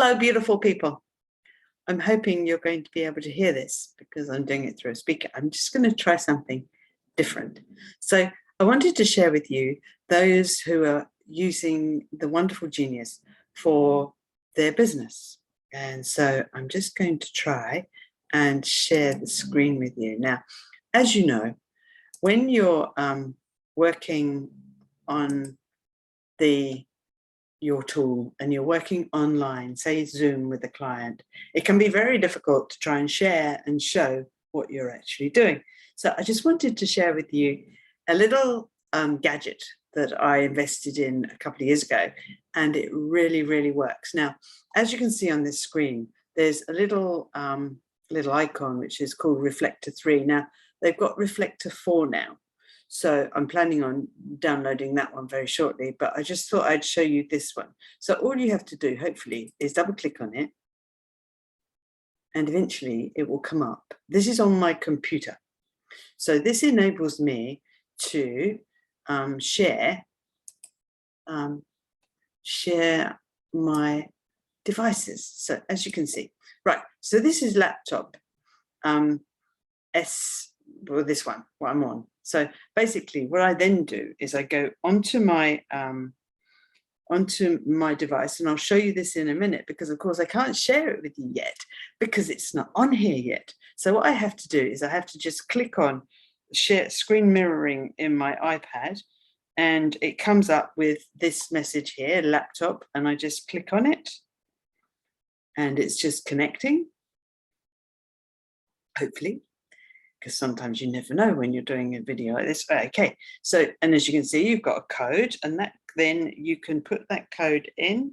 Hello, beautiful people. I'm hoping you're going to be able to hear this because I'm doing it through a speaker. I'm just going to try something different. So I wanted to share with you those who are using the wonderful Genius for their business. And so I'm just going to try and share the screen with you. Now, as you know, when you're working on your tool and you're working online, say Zoom with a client, it can be very difficult to try and share and show what you're actually doing. So I just wanted to share with you a little gadget that I invested in a couple of years ago, and it really, really works. Now, as you can see on this screen, there's a little icon which is called Reflector 3. Now, they've got Reflector 4 now. So I'm planning on downloading that one very shortly, but I just thought I'd show you this one. So all you have to do, hopefully, is double click on it, and eventually it will come up. This is on my computer. So this enables me to share my devices. So as you can see, right, so this is laptop this one, what I'm on. So basically what I then do is I go onto my device, and I'll show you this in a minute because of course I can't share it with you yet because it's not on here yet. So what I have to do is I have to just click on share screen mirroring in my iPad, and it comes up with this message here, laptop, and I just click on it and it's just connecting, hopefully, because sometimes you never know when you're doing a video like this. Okay, so, and as you can see, you've got a code, and that then you can put that code in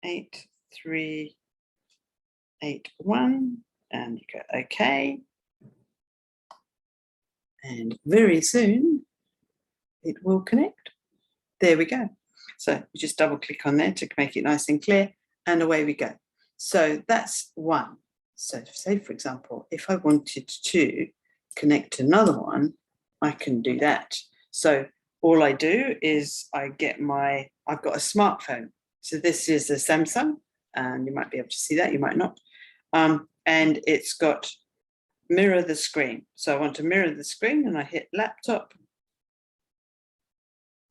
8381, and you go okay, and very soon it will connect. There we go. So you just double click on there to make it nice and clear, and away we go. So that's one. So say, for example, if I wanted to connect another one, I can do that. So all I do is I've got a smartphone. So this is a Samsung, and you might be able to see that, you might not. And it's got mirror the screen. So I want to mirror the screen, and I hit laptop,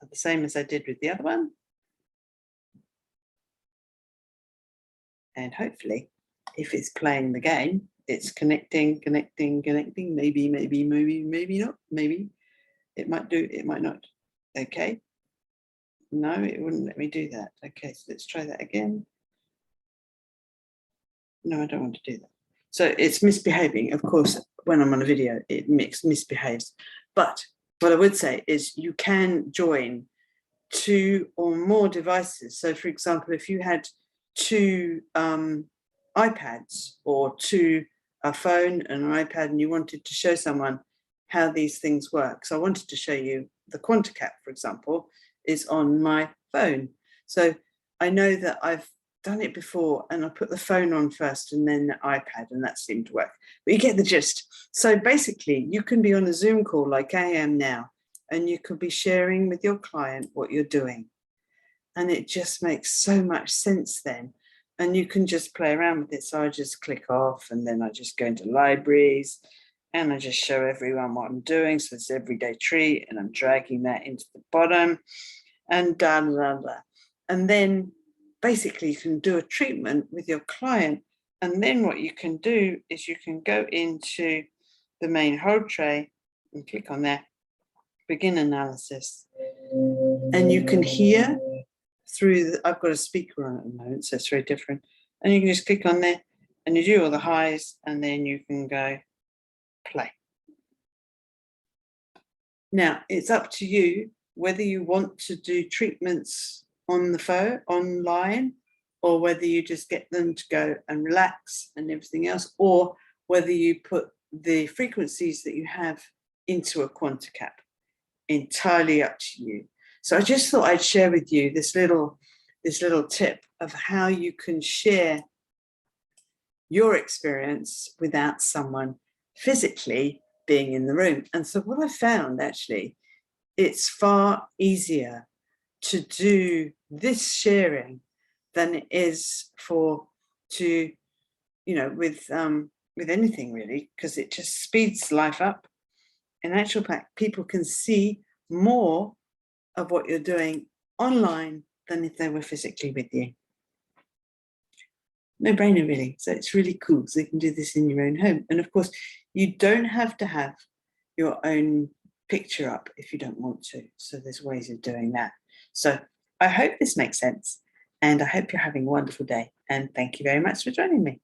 the same as I did with the other one. And hopefully, if it's playing the game, it's connecting, maybe not, maybe. It might do, it might not. Okay. No, it wouldn't let me do that. Okay, so let's try that again. No, I don't want to do that. So it's misbehaving. Of course, when I'm on a video, it misbehaves. But what I would say is you can join 2 or more devices. So for example, if you had 2 iPads or a phone and an iPad, and you wanted to show someone how these things work. So I wanted to show you the QuantiCap, for example, is on my phone. So I know that I've done it before, and I put the phone on first and then the iPad, and that seemed to work. But you get the gist. So basically, you can be on a Zoom call like I am now, and you could be sharing with your client what you're doing. And it just makes so much sense then. And you can just play around with it. So I just click off, and then I just go into libraries, and I just show everyone what I'm doing. So it's everyday tree, and I'm dragging that into the bottom, and da da da. And then basically you can do a treatment with your client. And then what you can do is you can go into the main hold tray and click on there, begin analysis, and you can hear through I've got a speaker on at the moment, so it's very different. And you can just click on there, and you do all the highs, and then you can go play. Now it's up to you whether you want to do treatments on the phone, online, or whether you just get them to go and relax and everything else, or whether you put the frequencies that you have into a QuantiCap. Entirely up to you. So I just thought I'd share with you this little tip of how you can share your experience without someone physically being in the room. And so what I found, actually, it's far easier to do this sharing than it is to, with anything really, because it just speeds life up. In actual fact, people can see more of what you're doing online than if they were physically with you. No brainer, really. So it's really cool. So you can do this in your own home. And of course, you don't have to have your own picture up if you don't want to. So there's ways of doing that. So I hope this makes sense. And I hope you're having a wonderful day. And thank you very much for joining me.